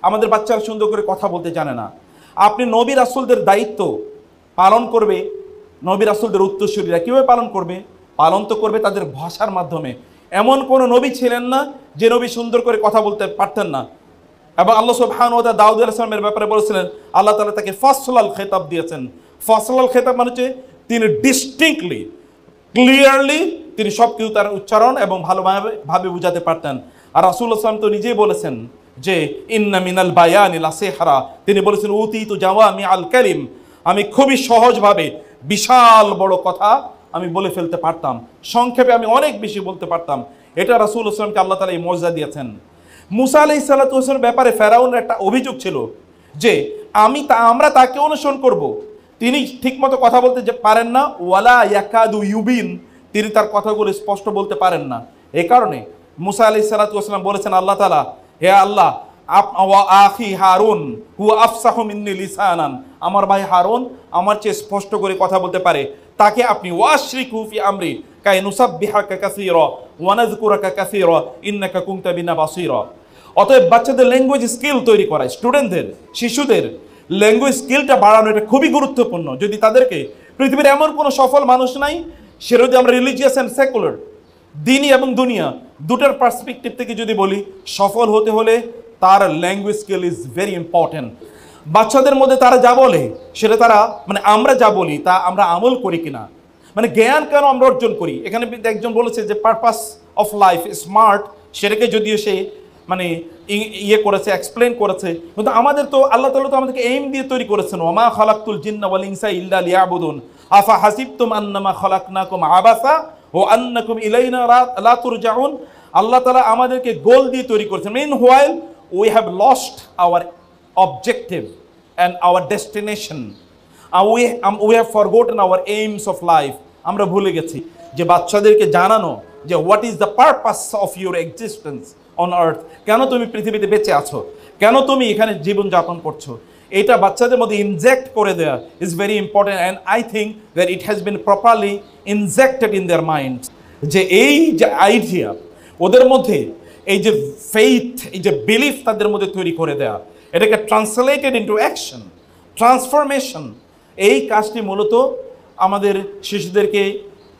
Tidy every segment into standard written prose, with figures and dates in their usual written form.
আমাদের বাচ্চারা সুন্দর করে কথা বলতে জানে না। আপনি নবী রাসূলদের দায়িত্ব পালন করবে, নবী রাসূলদের উত্তরসূরিরা কীভাবে পালন করবে? পালন তো করবে তাদের ভাষার মাধ্যমে। এমন কোনো নবী ছিলেন না যে নবী সুন্দর করে কথা বলতে পারতেন না। এবং আল্লাহ সুবহানাহু ওয়া তাআলা দাউদ আলাইহিস সালামের ব্যাপারে বলেছিলেন, আল্লাহ তাআলা তাকে ফাসলাল খেতাব দিয়েছেন। ফাসলাল খেতাব মানে হচ্ছে তিনি ডিস্টিংক্টলি, ক্লিয়ারলি তিনি সব কিছু তার উচ্চারণ এবং ভালোভাবে বুঝাতে পারতেন। আর রাসূলুল্লাহ সাল্লাল্লাহু আলাইহি ওয়াসাল্লাম তো নিজেই বলেছেন যে ইন্না মিনাল বায়ানি লাসিহরা, তিনি বলেছেন উতিতু জাওয়ামি আল কালিম, আমি খুবই সহজভাবে বিশাল বড় কথা আমি বলে ফেলতে পারতাম, সংক্ষেপে আমি অনেক বেশি বলতে পারতাম। এটা রাসূলুল্লাহ সাল্লাল্লাহু আলাইহি ওয়াসাল্লামকে আল্লাহ তাআলা এই মর্যাদা দিয়েছেন। মুসা আলাইহিস সালাতু ওয়াস সালামের ব্যাপারে ফেরাউনের একটা অভিযোগ ছিল যে আমরা তাকে অনুসরণ করব, তিনি ঠিকমতো কথা বলতে পারেন না, ওয়ালা ইয়াকাদু ইউবিন, তিনি তার কথাগুলো স্পষ্ট বলতে পারেন না। এই কারণে মুসা আলাইহিস সালাতু ওয়াস সালাম বলেছেন আল্লাহ তাআলা, হে আল্লাহ, আখি হারুন হুয়া আফসাহু মিন্নি লিসানান, আমার ভাই হারুন আমার চেয়ে স্পষ্ট করে কথা বলতে পারে, তাকে আপনি ওয়াশরিকু ফি আমরি কাই নুসাব্বিহাকা কাসীরা ওয়া নাযকুরাকা কাসীরা ইন্নাকা কুনতা বিনা বাসীরা। অতএব বাচ্চাদের ল্যাঙ্গুয়েজ স্কিল তৈরি করা, স্টুডেন্টদের, শিশুদের ল্যাঙ্গুয়েজ স্কিলটা বাড়ানো এটা খুবই গুরুত্বপূর্ণ। যদি তাদেরকে, পৃথিবীর এমন কোনো সফল মানুষ নাই, সে যদি আমরা রিলিজিয়াস অ্যান্ড সেকুলার, দিনী এবং দুনিয়া দুটার পার্সপেক্টিভ থেকে যদি বলি, সফল হতে হলে তার language skill is very important. বাচ্চাদের মধ্যে তারা যা বলে সেটা তারা, মানে আমরা যা বলি তা আমরা আমল করি কিনা, মানে জ্ঞান কেন আমরা অর্জন করি। এখানে একজন বলেছে যে পারপাস অফ লাইফ স্মার্ট, সেটাকে যদিও সে মানে ইয়ে করেছে, এক্সপ্লেন করেছে, কিন্তু আমাদের তো আল্লাহ তাআলা তো আমাদেরকে এইম দিয়ে তৈরি করেছেন, ওয়া মা খালাকতুল জিন্না ওয়াল ইনসা ইল্লা লিয়াবুদুন আফা হাসিবতুম আন্নামা খালাকনাকুম আবাসা ওয়া আন্নাকুম ইলাইনা লা তুরজাউন। আল্লাহ তাআলা আমাদেরকে গোল দিয়ে তৈরি করেছেন। meanwhile we have lost our objective and our destination, we have forgotten our aims of life. আমরা ভুলে গেছি যে বাচ্চাদেরকে জানানো যে what is the purpose of your existence on earth, কেন তুমি পৃথিবীতে বেঁচে আছো, কেন তুমি এখানে জীবনযাপন করছো, এটা বাচ্চাদের মধ্যে ইনজেক্ট করে দেওয়া is very important. And I think that it has been properly injected in their mind, যে এই যে আইডিয়া ওদের মধ্যে, এই যে ফেইথ, এই যে বিলিফ তাদের মধ্যে তৈরি করে দেওয়া, এটাকে ট্রান্সলেটেড ইন্টু অ্যাকশন, ট্রান্সফরমেশন, এই কাজটি মূলত আমাদের শিশুদেরকে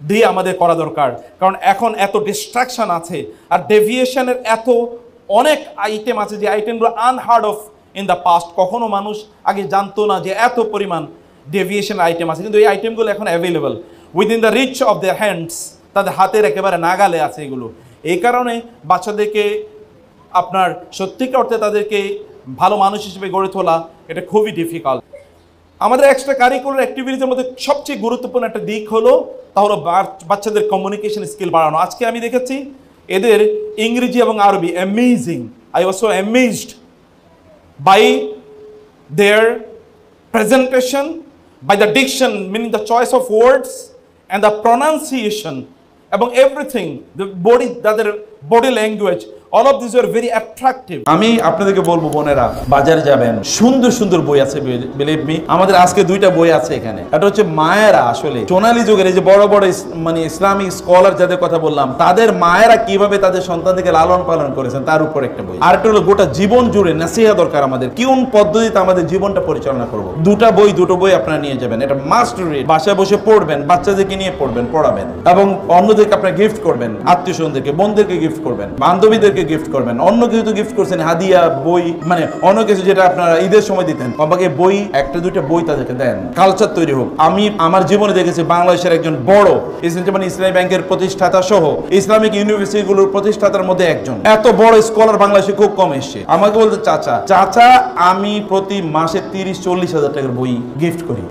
দিয়ে আমাদের করা দরকার। কারণ এখন এত ডিস্ট্রাকশন আছে আর ডেভিয়েশনের এত অনেক আইটেম আছে, যে আইটেমগুলো unheard of in the past. কখনো মানুষ আগে জানতো না যে এত পরিমাণ ডেভিয়েশন আইটেম আছে, কিন্তু এই আইটেমগুলো এখন available within the reach of their hands, তাদের হাতের একেবারে নাগালে আছে এগুলো। এই কারণে বাচ্চাদেরকে আপনার সত্যিকার অর্থে তাদেরকে ভালো মানুষ হিসেবে গড়ে তোলা এটা খুবই ডিফিকাল্ট। আমাদের এক্সট্রা কারিকুলার অ্যাক্টিভিটিসের মধ্যে সবচেয়ে গুরুত্বপূর্ণ একটা দিক হলো তা হলো বাচ্চাদের কমিউনিকেশন স্কিল বাড়ানো। আজকে আমি দেখেছি এদের ইংরেজি এবং আরবি amazing, I was so amazed by their presentation, by the diction, meaning the choice of words and the pronunciation এবং এভরিথিং, দ্য বডি, তাদের body language, all of this are very attractive. আমি আপনাদেরকে বলবো বোনেরা, বাজারে যাবেন, সুন্দর সুন্দর বই আছে, বিলিভ মি। আমাদের আজকে দুইটা বই আছে এখানে, এটা হচ্ছে মায়েরা, আসলে সোনালী যুগের এই যে বড় বড় মানে ইসলামিক স্কলার যাদের কথা বললাম, তাদের মায়েরা কিভাবে তাদের সন্তানদেরকে লালন পালন করেছেন তার উপর একটা বই। আর একটা হলো গোটা জীবন জুড়ে নাসিহা দরকার আমাদের, কোন পদ্ধতিতে আমাদের জীবনটা পরিচালনা করবো। দুটো বই আপনারা নিয়ে যাবেন, এটা মাস্ট রিড, বাসায় বসে পড়বেন, বাচ্চাদেরকে নিয়ে পড়বেন, পড়াবেন, এবং অন্যদেরকে আপনারা গিফট করবেন, আত্মীয় স্বজনদেরকে, বোনদেরকে গিফট করবেন, বান্ধবীদেরকে গিফট করবেন। অন্য কিছু তো গিফট করছেন, হাদিয়া, বই, মানে অন্য কিছু যেটা আপনারা ঈদের সময় দিতেন, বাবাকে বই, একটা দুইটা বই তাদেরকে দেন, কালচার তৈরি হোক। আমি আমার জীবনে দেখেছি বাংলাদেশের একজন বড় ইসলামী ব্যাংকের প্রতিষ্ঠাতা সহ ইসলামিক ইউনিভার্সিটিগুলোর প্রতিষ্ঠাতার মধ্যে একজন, এত বড় স্কলার বাংলাদেশে খুব কম এসছে। আমাকে বলতে চাচা আমি প্রতি মাসে 30-40 হাজার টাকার বই গিফট করি।